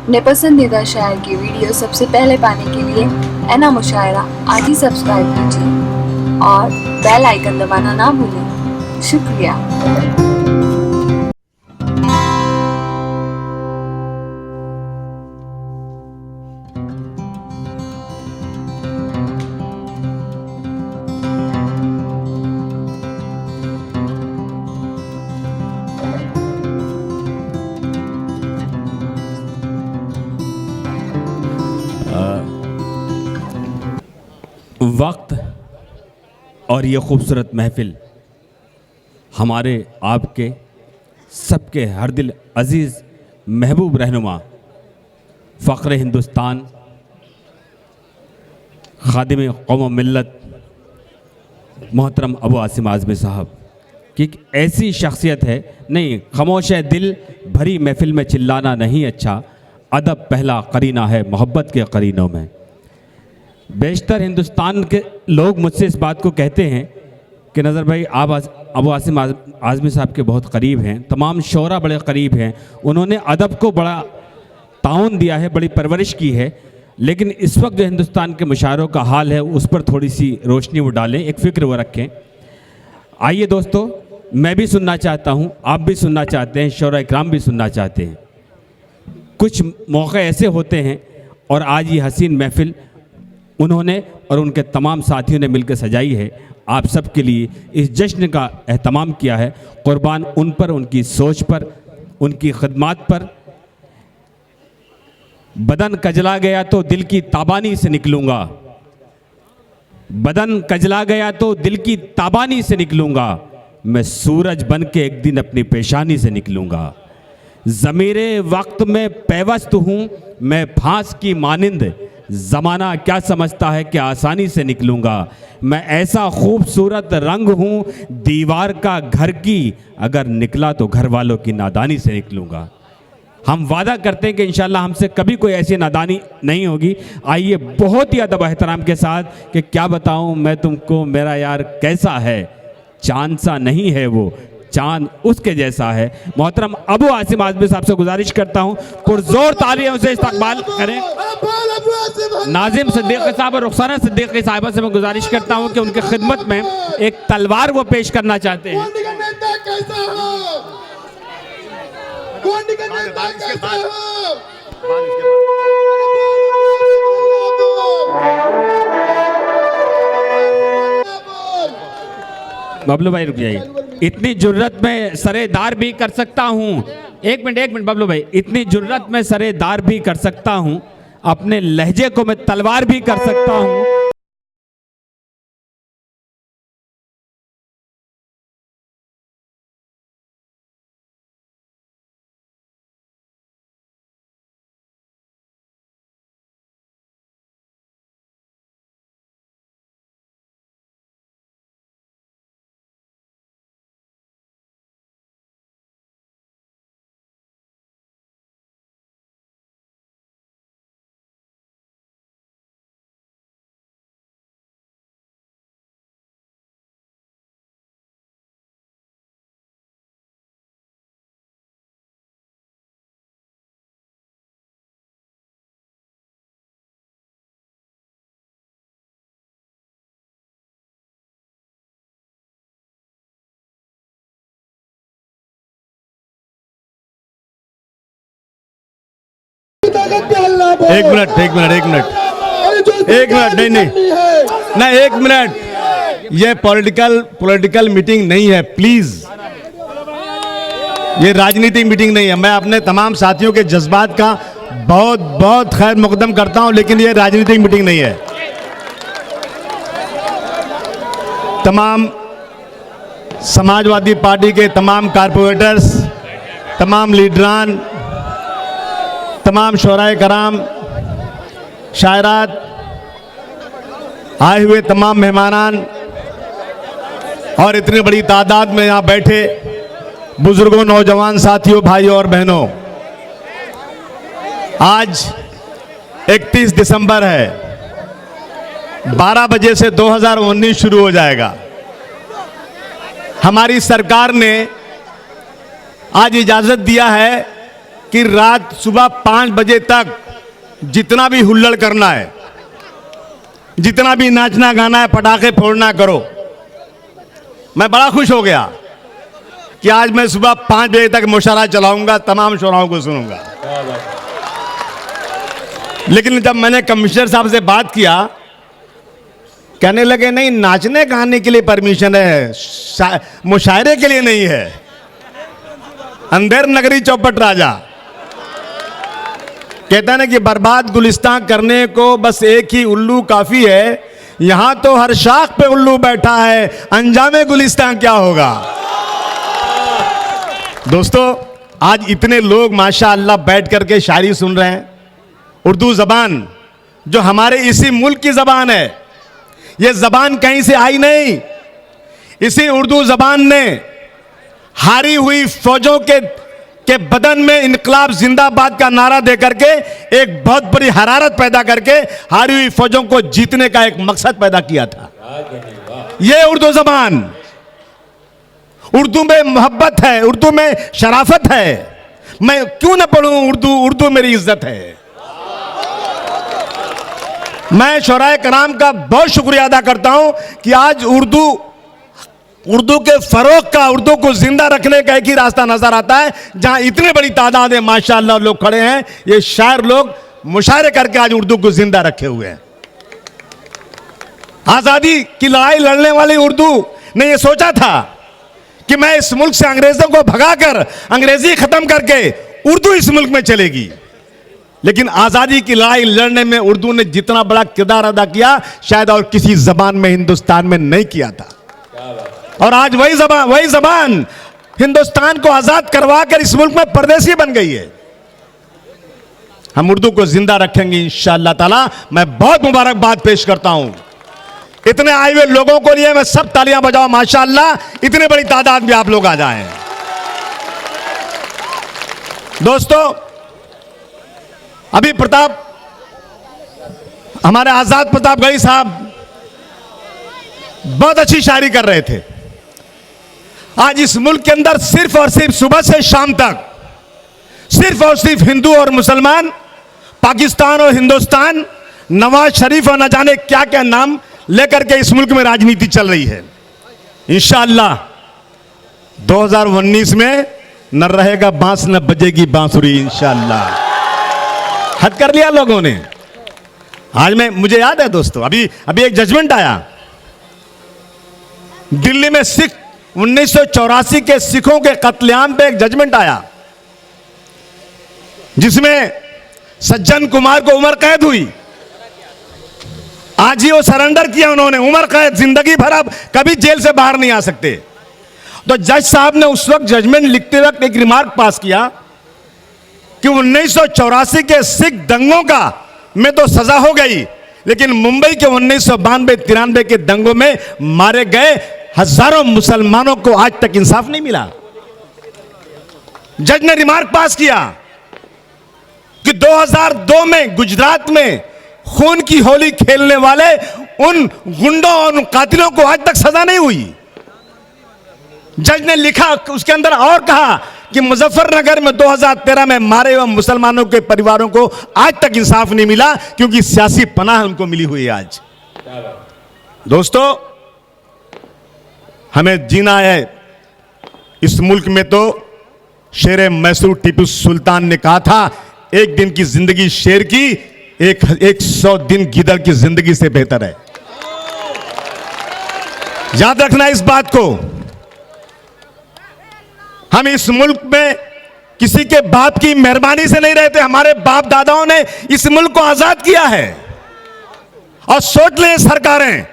अपने पसंदीदा शायर की वीडियो सबसे पहले पाने के लिए एना मुशायरा आज ही सब्सक्राइब कीजिए और बेल आइकन दबाना ना भूलें। शुक्रिया। वक्त और ये खूबसूरत महफिल हमारे आपके सबके हर दिल अज़ीज़ महबूब रहनुमा फ़ख्र हिंदुस्तान खादिम कौम मिल्लत मोहतरम अबू आसिम आज़मी साहब की एक ऐसी शख्सियत है। नहीं, खामोश है दिल भरी महफिल में चिल्लाना नहीं अच्छा, अदब पहला करीना है मोहब्बत के करीनों में। बेशतर हिंदुस्तान के लोग मुझसे इस बात को कहते हैं कि नज़र भाई आप अबू आसिम आज़मी साहब के बहुत करीब हैं, तमाम शोरा बड़े करीब हैं, उन्होंने अदब को बड़ा ताउन दिया है, बड़ी परवरिश की है। लेकिन इस वक्त जो हिंदुस्तान के मुशायरों का हाल है उस पर थोड़ी सी रोशनी वो डालें, एक फ़िक्र वो रखें। आइए दोस्तों, मैं भी सुनना चाहता हूँ, आप भी सुनना चाहते हैं, शोरा इकराम भी सुनना चाहते हैं। कुछ मौके ऐसे होते हैं और आज ये हसीन महफिल उन्होंने और उनके तमाम साथियों ने मिलकर सजाई है, आप सब के लिए इस जश्न का एहतमाम किया है। कुर्बान उन पर, उनकी सोच पर, उनकी खिदमत पर। बदन कजला गया तो दिल की ताबानी से निकलूँगा, बदन कजला गया तो दिल की ताबानी से निकलूँगा, मैं सूरज बन के एक दिन अपनी पेशानी से निकलूँगा। ज़मीरे वक्त में पैवस्त हूँ मैं फांस की मानिंद, ज़माना क्या समझता है कि आसानी से निकलूँगा, मैं ऐसा खूबसूरत रंग हूँ दीवार का घर की, अगर निकला तो घर वालों की नादानी से निकलूँगा। हम वादा करते हैं कि इंशाल्लाह हमसे कभी कोई ऐसी नादानी नहीं होगी। आइए बहुत ही अदब एहतराम के साथ कि क्या बताऊँ मैं तुमको मेरा यार कैसा है, चांद सा नहीं है वो, चांद उसके जैसा है। मोहतरम अबू आसिम आज़मी साहब से गुजारिश करता हूँ पुरजोर तालियों से इस्तकबाल करें। नाजिम सिद्दीकी साहब और रुखसाना सिद्दीकी साहिबा से मैं गुजारिश करता हूँ कि उनके खिदमत में एक तलवार वो पेश करना चाहते हैं। बबलू भाई रुक जाइए, इतनी जुर्रत में सरेदार भी कर सकता हूँ। एक मिनट बबलू भाई, इतनी जुर्रत में सरेदार भी कर सकता हूँ, अपने लहजे को मैं तलवार भी कर सकता हूँ। एक मिनट नहीं, एक मिनट, ये पॉलिटिकल मीटिंग नहीं है, प्लीज। ये राजनीतिक मीटिंग नहीं है। मैं अपने तमाम साथियों के जज्बात का बहुत बहुत खैर मुकदम करता हूं, लेकिन ये राजनीतिक मीटिंग नहीं है। तमाम समाजवादी पार्टी के तमाम कारपोरेटर्स, तमाम लीडरान, तमाम शोराए कराम, शायरात, आए हुए तमाम मेहमानान और इतनी बड़ी तादाद में यहाँ बैठे बुजुर्गों, नौजवान साथियों, भाइयों और बहनों, आज 31 दिसंबर है। 12 बजे से 2019 शुरू हो जाएगा। हमारी सरकार ने आज इजाज़त दिया है कि रात सुबह 5 बजे तक जितना भी हुल्लड़ करना है, जितना भी नाचना गाना है, पटाखे फोड़ना करो। मैं बड़ा खुश हो गया कि आज मैं सुबह 5 बजे तक मुशायरा चलाऊंगा, तमाम शोराओं को सुनूंगा। लेकिन जब मैंने कमिश्नर साहब से बात किया, कहने लगे नहीं, नाचने गाने के लिए परमिशन है, मुशायरे के लिए नहीं है। अंधेर नगरी चौपट राजा कहता है कि बर्बाद गुलिस्तान करने को बस एक ही उल्लू काफी है। यहां तो हर शाख पे उल्लू बैठा है, अंजामे गुलिस्तान क्या होगा। दोस्तों, आज इतने लोग माशाअल्लाह बैठ करके शायरी सुन रहे हैं। उर्दू जबान जो हमारे इसी मुल्क की जबान है, ये जबान कहीं से आई नहीं। इसी उर्दू जबान ने हारी हुई फौजों के बदन में इनकलाब जिंदाबाद का नारा देकर के एक बहुत बड़ी हरारत पैदा करके हारी हुई फौजों को जीतने का एक मकसद पैदा किया था। ये उर्दू जबान, उर्दू में मोहब्बत है, उर्दू में शराफत है। मैं क्यों ना पढ़ूं उर्दू, उर्दू मेरी इज्जत है। मैं शोराए कराम का बहुत शुक्रिया अदा करता हूं कि आज उर्दू के फरोग का, उर्दू को जिंदा रखने का एक ही रास्ता नजर आता है। जहां इतनी बड़ी तादाद है माशाअल्लाह लोग खड़े हैं, ये शायर लोग मुशायरे करके आज उर्दू को जिंदा रखे हुए हैं। आजादी की लड़ाई लड़ने वाली उर्दू ने यह सोचा था कि मैं इस मुल्क से अंग्रेजों को भगाकर, अंग्रेजी खत्म करके उर्दू इस मुल्क में चलेगी। लेकिन आजादी की लड़ाई लड़ने में उर्दू ने जितना बड़ा किरदार अदा किया, शायद और किसी जबान में हिंदुस्तान में नहीं किया था। और आज वही जबान हिंदुस्तान को आजाद करवा कर इस मुल्क में परदेसी बन गई है। हम उर्दू को जिंदा रखेंगे इंशाअल्लाह ताला। मैं बहुत मुबारकबाद पेश करता हूं इतने आए हुए लोगों को लिए। मैं सब तालियां बजाओ माशाअल्लाह, इतनी बड़ी तादाद में आप लोग आ जाएं। दोस्तों, अभी हमारे आजाद प्रतापगढ़ी साहब बहुत अच्छी शायरी कर रहे थे। आज इस मुल्क के अंदर सिर्फ और सिर्फ सुबह से शाम तक सिर्फ और सिर्फ हिंदू और मुसलमान, पाकिस्तान और हिंदुस्तान, नवाज शरीफ और न जाने क्या क्या नाम लेकर के इस मुल्क में राजनीति चल रही है। इंशाअल्लाह 2019 में न रहेगा बांस न बजेगी बांसुरी इंशाअल्लाह। हद कर लिया लोगों ने। आज मुझे याद है दोस्तों, अभी एक जजमेंट आया दिल्ली में, सिख 1984 के सिखों के कत्लेआम पे एक जजमेंट आया जिसमें सज्जन कुमार को उम्र कैद हुई। आज ही वो सरेंडर किया उन्होंने, उम्र कैद, जिंदगी भर अब कभी जेल से बाहर नहीं आ सकते। तो जज साहब ने उस वक्त जजमेंट लिखते वक्त एक रिमार्क पास किया कि 1984 के सिख दंगों का में तो सजा हो गई, लेकिन मुंबई के 1992-93 के दंगों में मारे गए हजारों मुसलमानों को आज तक इंसाफ नहीं मिला। जज ने रिमार्क पास किया कि 2002 में गुजरात में खून की होली खेलने वाले उन गुंडों और उन कातिलों को आज तक सजा नहीं हुई। जज ने लिखा उसके अंदर और कहा कि मुजफ्फरनगर में 2013 में मारे हुए मुसलमानों के परिवारों को आज तक इंसाफ नहीं मिला, क्योंकि सियासी पनाह उनको मिली हुई है। आज दोस्तों, हमें जीना है इस मुल्क में। तो शेर मैसूर टीपू सुल्तान ने कहा था, एक दिन की जिंदगी शेर की 100 दिन गिदड़ की जिंदगी से बेहतर है। याद रखना इस बात को। हम इस मुल्क में किसी के बाप की मेहरबानी से नहीं रहते। हमारे बाप दादाओं ने इस मुल्क को आजाद किया है। और सोच लें सरकारें,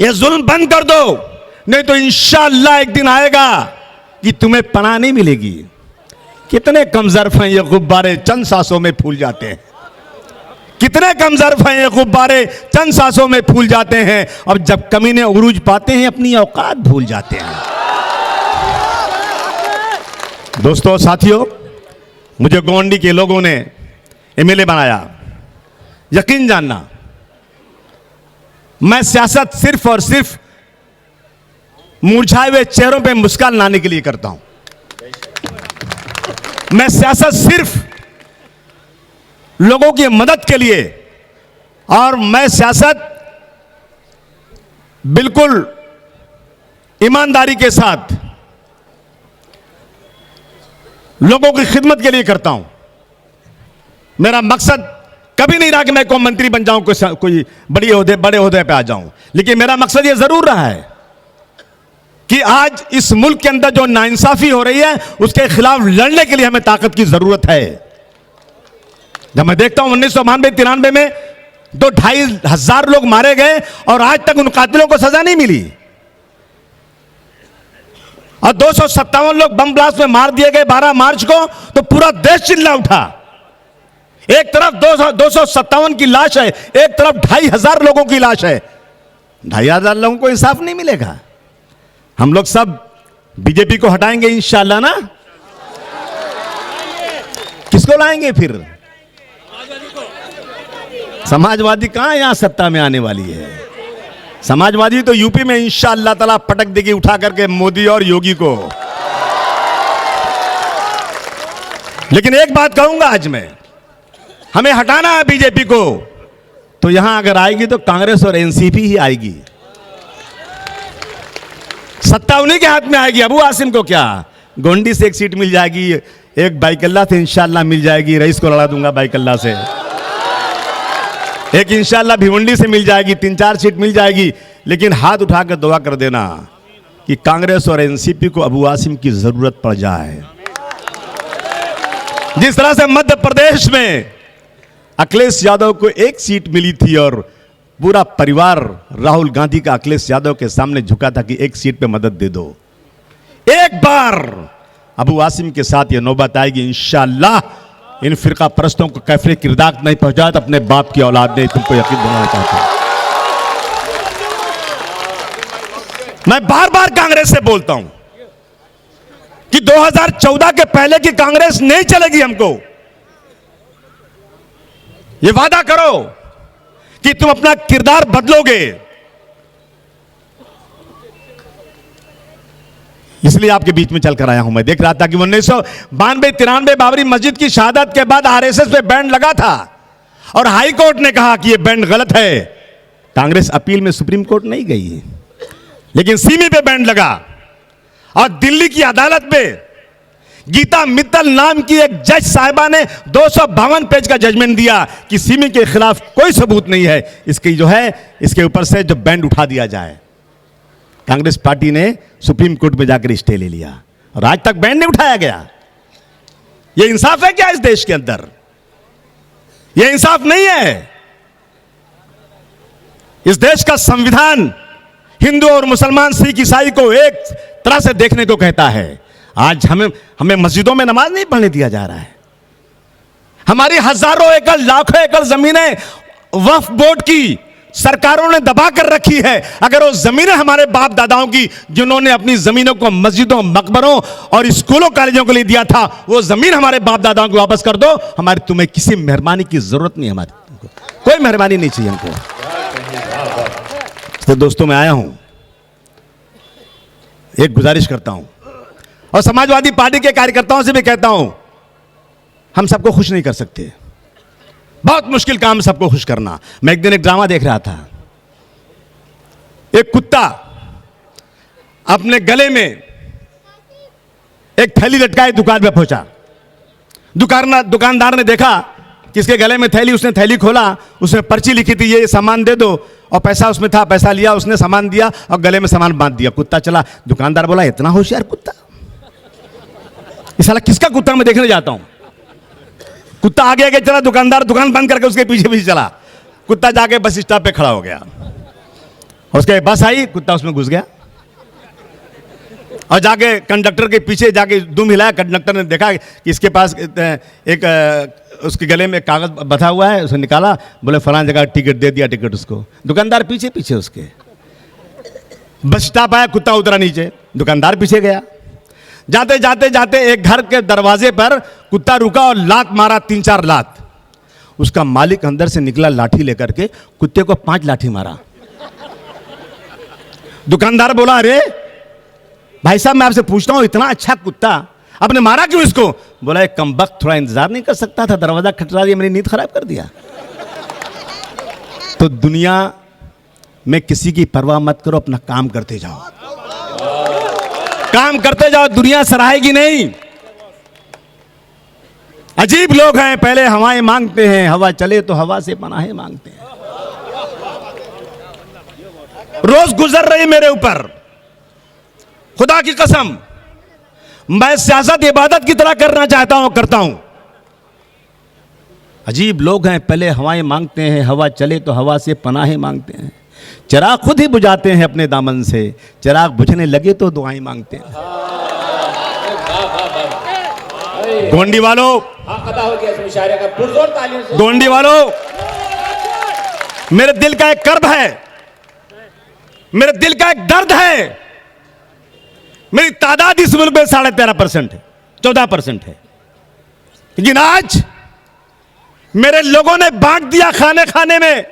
ये जुल्म बंद कर दो, नहीं तो इंशाअल्लाह एक दिन आएगा कि तुम्हें पनाह नहीं मिलेगी। कितने कम ज़र्फ़ हैं ये गुब्बारे, चंद सांसों में फूल जाते हैं। कितने कम ज़र्फ़ हैं ये गुब्बारे, चंद सांसों में फूल जाते हैं। और जब कमीने उरूज पाते हैं, अपनी औकात भूल जाते हैं। दोस्तों, साथियों, मुझे गोंडी के लोगों ने एमएलए बनाया। यकीन जानना, मैं सियासत सिर्फ और सिर्फ मुरझाए हुए चेहरों पे मुस्कान लाने के लिए करता हूं। मैं सियासत सिर्फ लोगों की मदद के लिए, और मैं सियासत बिल्कुल ईमानदारी के साथ लोगों की खिदमत के लिए करता हूं। मेरा मकसद कभी नहीं रहा कि मैं कोई मंत्री बन जाऊं, कोई बड़े ओहदे पे आ जाऊं, लेकिन मेरा मकसद यह जरूर रहा है कि आज इस मुल्क के अंदर जो नाइंसाफी हो रही है उसके खिलाफ लड़ने के लिए हमें ताकत की जरूरत है। जब मैं देखता हूं 1992-93 में 2,500 लोग मारे गए और आज तक उन कातिलों को सजा नहीं मिली, और 257 लोग बम ब्लास्ट में मार दिए गए 12 मार्च को, तो पूरा देश चिल्ला उठा। एक तरफ 257 की लाश है, एक तरफ 2,500 लोगों की लाश है। 2,500 लोगों को इंसाफ नहीं मिलेगा। हम लोग सब बीजेपी को हटाएंगे इंशाअल्लाह ना। किसको लाएंगे फिर? समाजवादी कहां यहां सत्ता में आने वाली है? समाजवादी तो यूपी में इंशाअल्लाह ताला पटक देगी उठा करके मोदी और योगी को। लेकिन एक बात कहूंगा आज मैं, हमें हटाना है बीजेपी को, तो यहां अगर आएगी तो कांग्रेस और एनसीपी ही आएगी। सत्ता उन्हीं के हाथ में आएगी। अबू आसिम को क्या, गोंडी से एक सीट मिल जाएगी, एक बाइकल्ला से इंशाअल्लाह मिल जाएगी, रईस को लड़ा दूंगा बाइकल्ला से, एक इंशाअल्लाह भिवंडी से मिल जाएगी, 3-4 सीट मिल जाएगी। लेकिन हाथ उठाकर दुआ कर देना कि कांग्रेस और एनसीपी को अबू आसिम की जरूरत पड़ जाए। जिस तरह से मध्य प्रदेश में अखिलेश यादव को एक सीट मिली थी और पूरा परिवार राहुल गांधी का अखिलेश यादव के सामने झुका था कि एक सीट पे मदद दे दो, एक बार अबू आसिम के साथ ये नौबत आएगी इंशाअल्लाह। इन फिरका परस्तों को कैफरे किरदार नहीं पहुंचाया तो अपने बाप की औलाद ने तुमको यकीन दिलाना चाहता हूं। मैं बार बार कांग्रेस से बोलता हूं कि 2014 के पहले की कांग्रेस नहीं चलेगी। हमको ये वादा करो कि तुम अपना किरदार बदलोगे। इसलिए आपके बीच में चलकर आया हूं। मैं देख रहा था कि 1992-93 बाबरी मस्जिद की शहादत के बाद आरएसएस पे बैन लगा था और हाई कोर्ट ने कहा कि यह बैन गलत है। कांग्रेस अपील में सुप्रीम कोर्ट नहीं गई, लेकिन सीमी पे बैन लगा और दिल्ली की अदालत में गीता मित्तल नाम की एक जज साहिबा ने 252 पेज का जजमेंट दिया कि सिमी के खिलाफ कोई सबूत नहीं है, इसकी जो है इसके ऊपर से जो बैंड उठा दिया जाए। कांग्रेस पार्टी ने सुप्रीम कोर्ट में जाकर स्टे ले लिया और आज तक बैंड नहीं उठाया गया। यह इंसाफ है क्या इस देश के अंदर? यह इंसाफ नहीं है। इस देश का संविधान हिंदू और मुसलमान, सिख, ईसाई को एक तरह से देखने को कहता है। आज हमें मस्जिदों में नमाज नहीं पढ़ने दिया जा रहा है। हमारी हजारों एकड़, लाखों एकड़ जमीनें वक्फ बोर्ड की सरकारों ने दबा कर रखी है। अगर वो जमीनें हमारे बाप दादाओं की, जिन्होंने अपनी जमीनों को मस्जिदों, मकबरों और स्कूलों, कॉलेजों के लिए दिया था, वो जमीन हमारे बाप दादाओं को वापस कर दो। हमारी तुम्हें किसी मेहरबानी की जरूरत नहीं, हमारी कोई मेहरबानी नहीं चाहिए हमको। तो दोस्तों, मैं आया हूं, एक गुजारिश करता हूं और समाजवादी पार्टी के कार्यकर्ताओं से भी कहता हूं, हम सबको खुश नहीं कर सकते। बहुत मुश्किल काम सबको खुश करना। मैं एक दिन एक ड्रामा देख रहा था। एक कुत्ता अपने गले में एक थैली लटकाए दुकान पे पहुंचा। दुकानदार ने देखा कि इसके गले में थैली, उसने थैली खोला, उसमें पर्ची लिखी थी, ये सामान दे दो, और पैसा उसमें था। पैसा लिया उसने, सामान दिया और गले में सामान बांध दिया। कुत्ता चला। दुकानदार बोला, इतना होशियार कुत्ता, इस साला किसका कुत्ता मैं देखने जाता हूं। कुत्ता आगे आगे चला, दुकानदार दुकान बंद करके उसके पीछे पीछे चला। कुत्ता जाके बस स्टॉप पे खड़ा हो गया और उसके बस आई, कुत्ता उसमें घुस गया और जाके कंडक्टर के पीछे जाके दुम हिलाया। कंडक्टर ने देखा कि इसके पास एक उसके गले में कागज बंधा हुआ है, उसे निकाला, बोले फलां जगह टिकट दे दिया। टिकट उसको, दुकानदार पीछे पीछे उसके। बस स्टॉप आया, कुत्ता उतरा नीचे, दुकानदार पीछे गया। जाते जाते जाते एक घर के दरवाजे पर कुत्ता रुका और लात मारा, 3-4 लात। उसका मालिक अंदर से निकला लाठी लेकर के, कुत्ते को 5 लाठी मारा। दुकानदार बोला, अरे भाई साहब, मैं आपसे पूछता हूं, इतना अच्छा कुत्ता आपने मारा क्यों इसको? बोला एक कमबख्त थोड़ा इंतजार नहीं कर सकता था, दरवाजा खटखटा दिया, मेरी नींद खराब कर दिया। तो दुनिया में किसी की परवाह मत करो, अपना काम करते जाओ, काम करते जाओ, दुनिया सराहेगी नहीं। अजीब लोग हैं, पहले हवाएं मांगते हैं, हवा चले तो हवा से पनाहें मांगते हैं। रोज गुजर रही मेरे ऊपर, खुदा की कसम, मैं सियासत इबादत की तरह करना चाहता हूं, करता हूं। अजीब लोग हैं, पहले हवाएं मांगते हैं, हवा चले तो हवा से पनाहें मांगते हैं, चिराग खुद ही बुझाते हैं अपने दामन से, चिराग बुझने लगे तो दुआएं मांगते हैं। गोंडी वालों, गोंडी वालों, मेरे दिल का एक कर्ब है, मेरे दिल का एक दर्द है। मेरी तादाद इस मुल्क में 13.5% है, 14% है, लेकिन आज मेरे लोगों ने बांट दिया खाने खाने में,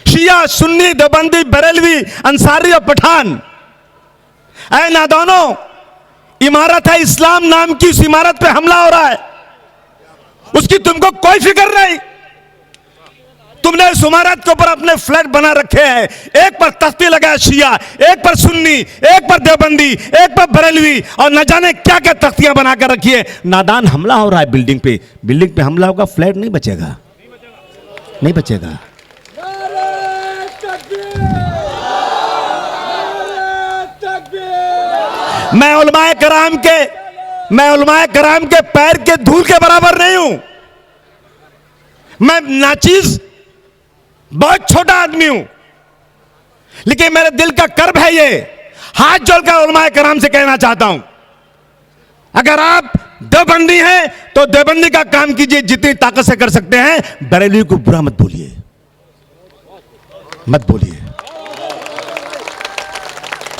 शिया, सुन्नी, देवबंदी, बरेलवी, अंसारी और पठान। ऐ नादानों, इमारत है इस्लाम नाम की, उस इमारत पे हमला हो रहा है, उसकी तुमको कोई फिक्र नहीं। तुमने उस इमारत के ऊपर अपने फ्लैट बना रखे हैं, एक पर तख्ती लगाया शिया, एक पर सुन्नी, एक पर देवबंदी, एक पर बरेलवी, और न जाने क्या क्या तख्तियां बनाकर रखी है। नादान, हमला हो रहा है बिल्डिंग पे, बिल्डिंग पे हमला होगा, फ्लैट नहीं बचेगा, नहीं बचेगा। मैं उलमाए कराम के पैर के धूल के बराबर नहीं हूं। मैं नाचीज बहुत छोटा आदमी हूं, लेकिन मेरे दिल का कर्ब है ये। हाथ जोड़कर उलमाए कराम से कहना चाहता हूं, अगर आप देवबंदी हैं तो देवबंदी का काम कीजिए जितनी ताकत से कर सकते हैं। बरेलवी को बुरा मत बोलिए, मत बोलिए।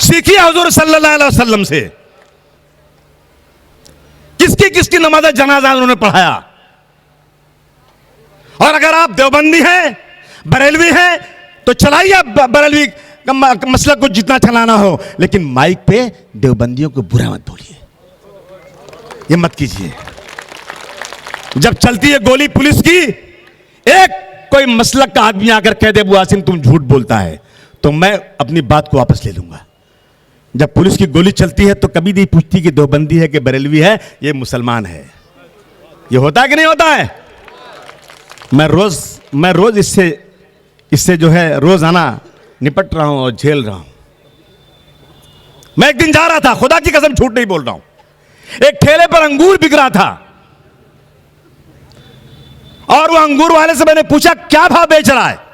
सीखिए हुजूर सल्लल्लाहु अलैहि वसल्लम से, किसकी किसकी नमाज जनाजा उन्होंने पढ़ाया। और अगर आप देवबंदी हैं, बरेलवी हैं, तो चलाइए बरेलवी मसलक को जितना चलाना हो, लेकिन माइक पे देवबंदियों को बुरा मत बोलिए, ये मत कीजिए। जब चलती है गोली पुलिस की, एक कोई मसलक का आदमी आकर कह दे अबू आसिम तुम झूठ बोलता है, तो मैं अपनी बात को वापस ले लूंगा। जब पुलिस की गोली चलती है तो कभी नहीं पूछती कि देवबंदी है कि बरेलवी है, ये मुसलमान है। ये होता है कि नहीं होता है? मैं रोज इससे जो है रोजाना निपट रहा हूं और झेल रहा हूं। मैं एक दिन जा रहा था, खुदा की कसम झूठ नहीं बोल रहा हूं, एक ठेले पर अंगूर बिक रहा था, और वो अंगूर वाले से मैंने पूछा क्या भाव बेच रहा है।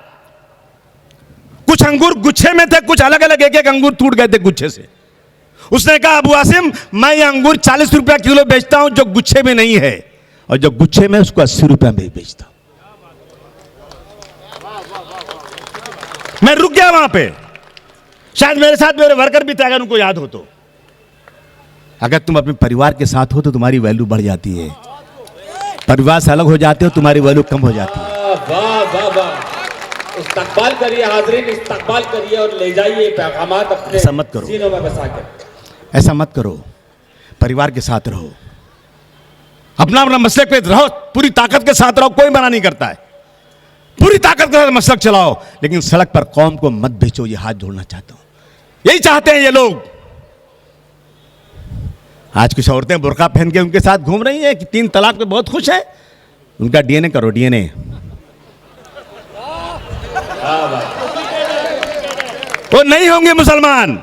कुछ अंगूर गुच्छे में थे, कुछ अलग अलग, एक एक अंगूर टूट गए थे गुच्छे से। उसने कहा अबू आसिम मैं ये अंगूर 40 रुपया किलो बेचता हूं जो गुच्छे में नहीं है, और जो गुच्छे में उसको 80 रुपया में बेचता हूं। मैं रुक गया वहां पे, शायद मेरे साथ मेरे वर्कर भी थे, अगर उनको याद हो तो। अगर तुम अपने परिवार के साथ हो तो तुम्हारी वैल्यू बढ़ जाती है, परिवार से अलग हो जाते हो तुम्हारी वैल्यू कम हो जाती है। वाह वाह वाह, इस्तकबाल करिए हाज़रीन, इस्तकबाल करिए और ले जाइए पैगामात अपने ऐसा मत करो, सीनों में बसा कर। ऐसा मत करो, परिवार के साथ रहो, अपना अपना मसलक पे रहो, पूरी ताकत के साथ रहो, कोई मना नहीं करता है, पूरी ताकत के साथ मसलक चलाओ, लेकिन सड़क पर कौम को मत बेचो। ये हाथ जोड़ना चाहता हूं, यही चाहते हैं ये लोग। आज कुछ औरतें बुर्का पहन के उनके साथ घूम रही हैं कि 3 तलाक पे बहुत खुश है। उनका डीएनए करो, डीएनए। वो नहीं होंगे मुसलमान,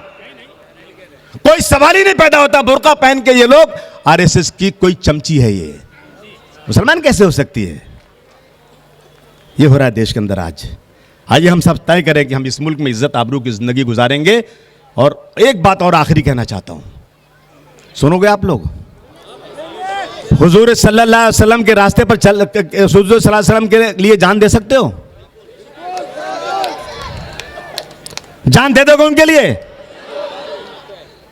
कोई सवाल ही नहीं पैदा होता। बुर्का पहन के ये लोग आरएसएस की कोई चमची है, ये मुसलमान कैसे हो सकती है? ये हो रहा है देश के अंदर आज। आइए हम सब तय करें कि हम इस मुल्क में इज्जत आबरू की जिंदगी गुजारेंगे। और एक बात और आखिरी कहना चाहता हूं, सुनोगे आप लोग? हुजूर सल्लल्लाहु अलैहि वसल्लम के रास्ते पर चल, हुजूर सल्लल्लाहु अलैहि वसल्लम के लिए जान दे सकते हो? जान दे दोगे उनके लिए?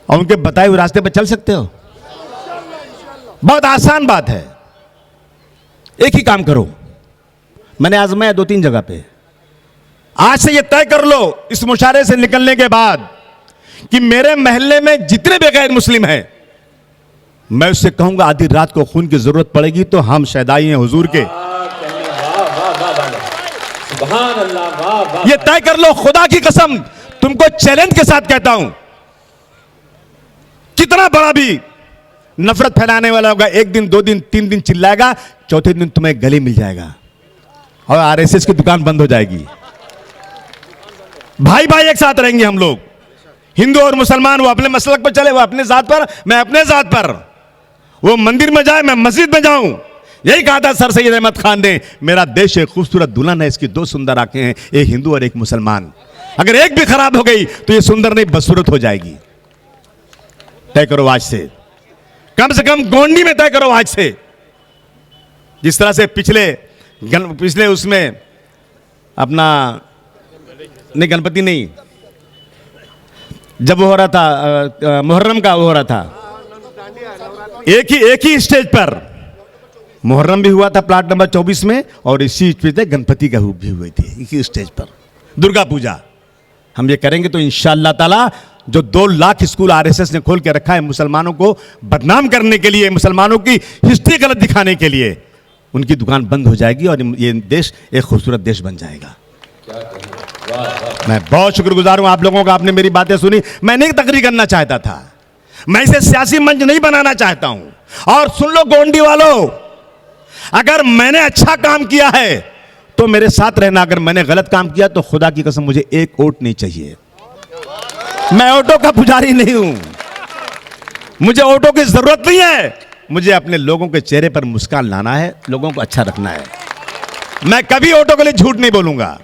और उनके बताए हुए रास्ते पर चल सकते हो? बहुत आसान बात है, एक ही काम करो। मैंने आजमाया 2-3 जगह पे। आज से ये तय कर लो इस मुशारे से निकलने के बाद कि मेरे मोहल्ले में जितने भी गैर मुस्लिम हैं मैं उससे कहूंगा आधी रात को खून की जरूरत पड़ेगी तो हम शहदाई हैं हुजूर के, सुभान अल्लाह, वाह वाह। ये तय कर लो, खुदा की कसम तुमको चैलेंज के साथ कहता हूं, कितना बड़ा भी नफरत फैलाने वाला होगा, एक दिन 2 दिन 3 दिन चिल्लाएगा, चौथे दिन तुम्हें गले मिल जाएगा और आरएसएस की दुकान बंद हो जाएगी। भाई भाई एक साथ रहेंगे हम लोग, हिंदू और मुसलमान, वो अपने मसलक पर चले, वो अपने जात पर, मैं अपने जात पर, वो मंदिर में जाए मैं मस्जिद में जाऊं। यही कहा था सर सैयद अहमद खान ने, मेरा देश एक खूबसूरत दुल्हन है, इसकी 2 सुंदर आंखें हैं, एक हिंदू और एक मुसलमान, अगर एक भी खराब हो गई तो ये सुंदर नहीं बदसूरत हो जाएगी। तय करो आज से, कम से कम गोंडी में तय करो आज से। जिस तरह से पिछले उसमें अपना नहीं, गणपति नहीं, जब वो हो रहा था मुहर्रम का, वो हो रहा था एक ही स्टेज पर मुहर्रम भी हुआ था प्लाट नंबर 24 में, और इसी स्टेज पे गणपति का भी हुए थे, इसी स्टेज पर दुर्गा पूजा। हम ये करेंगे तो इंशाअल्लाह ताला जो 2 लाख स्कूल आरएसएस ने खोल के रखा है मुसलमानों को बदनाम करने के लिए, मुसलमानों की हिस्ट्री गलत दिखाने के लिए, उनकी दुकान बंद हो जाएगी और ये देश एक खूबसूरत देश बन जाएगा। मैं बहुत शुक्रगुजार हूं आप लोगों का, आपने मेरी बातें सुनी। मैं नहीं तकरीर करना चाहता था, मैं इसे सियासी मंच नहीं बनाना चाहता हूं। और सुन लो गोंडी वालों, अगर मैंने अच्छा काम किया है तो मेरे साथ रहना, अगर मैंने गलत काम किया तो खुदा की कसम मुझे एक वोट नहीं चाहिए। मैं वोटों का पुजारी नहीं हूं, मुझे वोटों की जरूरत नहीं है, मुझे अपने लोगों के चेहरे पर मुस्कान लाना है, लोगों को अच्छा रखना है। मैं कभी वोटों के लिए झूठ नहीं बोलूंगा,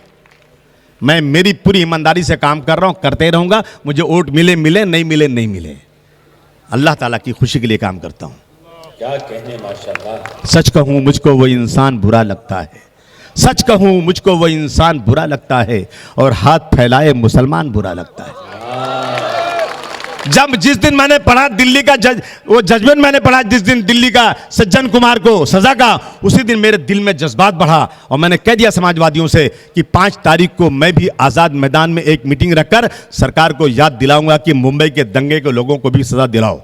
मैं मेरी पूरी ईमानदारी से काम कर रहा हूं, करते रहूंगा, मुझे वोट मिले मिले, नहीं मिले नहीं मिले, अल्लाह ताला की खुशी के लिए काम करता हूं। क्या कहने, माशाल्लाह। सच कहूं मुझको वो इंसान बुरा लगता है, सच कहूं मुझको वो इंसान बुरा लगता है, और हाथ फैलाए मुसलमान बुरा लगता है। जिस दिन मैंने पढ़ा दिल्ली का वो जजमेंट मैंने पढ़ा जिस दिन दिल्ली का सज्जन कुमार को सजा का, उसी दिन मेरे दिल में जज्बात बढ़ा और मैंने कह दिया समाजवादियों से कि 5 तारीख को मैं भी आजाद मैदान में एक मीटिंग रखकर सरकार को याद दिलाऊंगा कि मुंबई के दंगे के लोगों को भी सजा दिलाओ।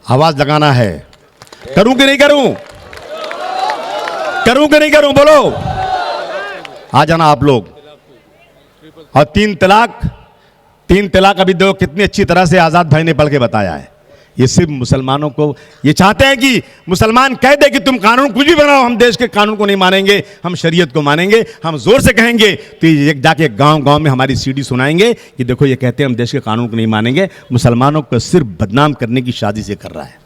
आवाज लगाना है, करूं कि नहीं करूं, करूं कि नहीं करूं, बोलो। आ जाना आप लोग। और 3 तलाक अभी देखो कितनी अच्छी तरह से आजाद भाई ने पढ़ के बताया है। ये सिर्फ मुसलमानों को, ये चाहते हैं कि मुसलमान कह दे कि तुम कानून कुछ भी बनाओ, हम देश के कानून को नहीं मानेंगे, हम शरीयत को मानेंगे। हम जोर से कहेंगे तो ये जाके गांव-गांव में हमारी सीडी सुनाएंगे कि देखो ये कहते हैं हम देश के कानून को नहीं मानेंगे। मुसलमानों को सिर्फ बदनाम करने की शादी से कर रहा है।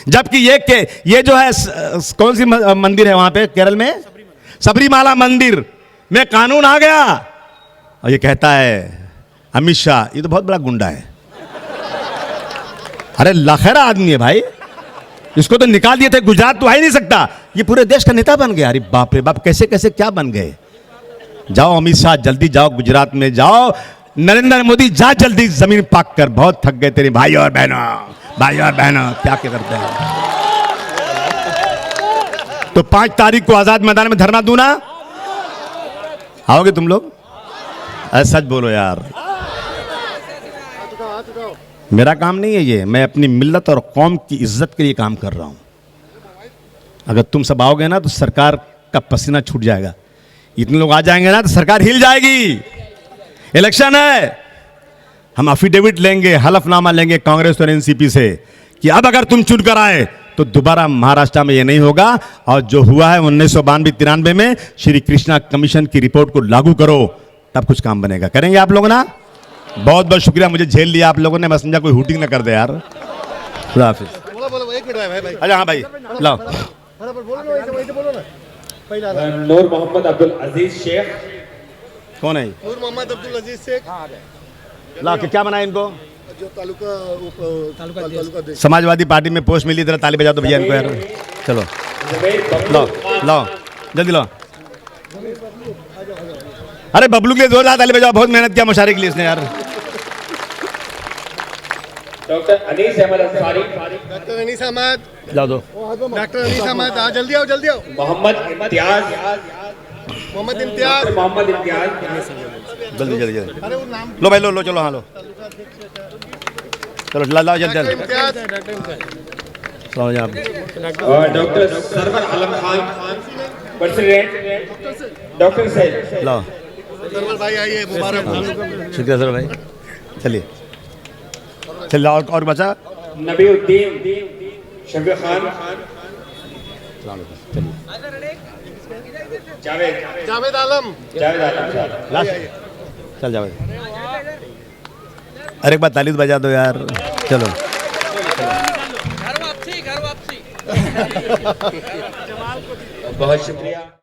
जबकि ये जो है कौन सी मंदिर है वहां पे केरल में, सबरीमाला मंदिर में कानून आ गया और ये कहता है अमित शाह, ये तो बहुत बड़ा गुंडा है, अरे लाखेरा आदमी है भाई, इसको तो निकाल दिए थे, गुजरात तो आ ही नहीं सकता, ये पूरे देश का नेता बन गया। अरे बाप रे बाप, कैसे कैसे क्या बन गए। जाओ अमित शाह, जल्दी जाओ गुजरात में जाओ, नरेंद्र मोदी जा जल्दी जमीन पाक कर, बहुत थक गए तेरे भाई और बहनों, क्या क्या करते हैं। तो 5 तारीख को आजाद मैदान में धरना दूं ना, आओगे तुम लोग? अरे सच बोलो यार, मेरा काम नहीं है ये, मैं अपनी मिल्लत और कौम की इज्जत के लिए काम कर रहा हूं। अगर तुम सब आओगे ना तो सरकार का पसीना छूट जाएगा, इतने लोग आ जाएंगे ना तो सरकार हिल जाएगी। इलेक्शन है, हम अफिडेविट लेंगे, हलफनामा लेंगे कांग्रेस और एनसीपी से कि अब अगर तुम चुनकर आए तो दोबारा महाराष्ट्र में ये नहीं होगा, और जो हुआ है 1992-93 में श्री कृष्णा कमीशन की रिपोर्ट को लागू करो, तब कुछ काम बनेगा। करेंगे आप लोग ना? बहुत बहुत शुक्रिया, मुझे झेल लिया आप लोगों ने, मैं समझा कोई हुटिंग ना कर दे यार। खुदा हाफिज। अच्छा हाँ भाई लाओ। नूर मोहम्मद अब्दुल अजीज शेख। कौन है? नूर मोहम्मद अब्दुल अजीज शेख। ला के क्या बनाया इनको? जो तालुका समाजवादी पार्टी में पोस्ट मिली, तरह ताली बजा दो भैया इनको यार। चलो लाओ लाओ जल्दी लाओ। अरे बबलू के लिए जोरदार ताली बजाओ, बहुत मेहनत किया मुशारे के लिए इसने यार। डॉक्टर अनीस अहमद अंसारी। डॉक्टर अनीस अहमद जाओ दो। डॉक्टर अनीस अहमद आ जल्दी आओ जल्दी आओ। मोहम्मद इम्तियाज। मोहम्मद इम्तियाज। मोहम्मद इम्तियाज। जल्दी जल्दी जल्दी अरे वो नाम लो भाई लो चलो हाँ लो चलो लाओ जल्दी जल्दी। इम्तियाज। समझ आप और डॉक्टर सरवर आलम खान प्रेसिडेंट डॉक्टर सैद लो सरवर भाई आइए मुबारक हो। शुक्रिया सर भाई चलिए चलिए और बचा नबीउद्दीन शफी खान जावेद जावेद आलम जावेद आलम साहब लास्ट चल जाओ अरे एक बार ताली तो बजा दो यार चलो बहुत शुक्रिया।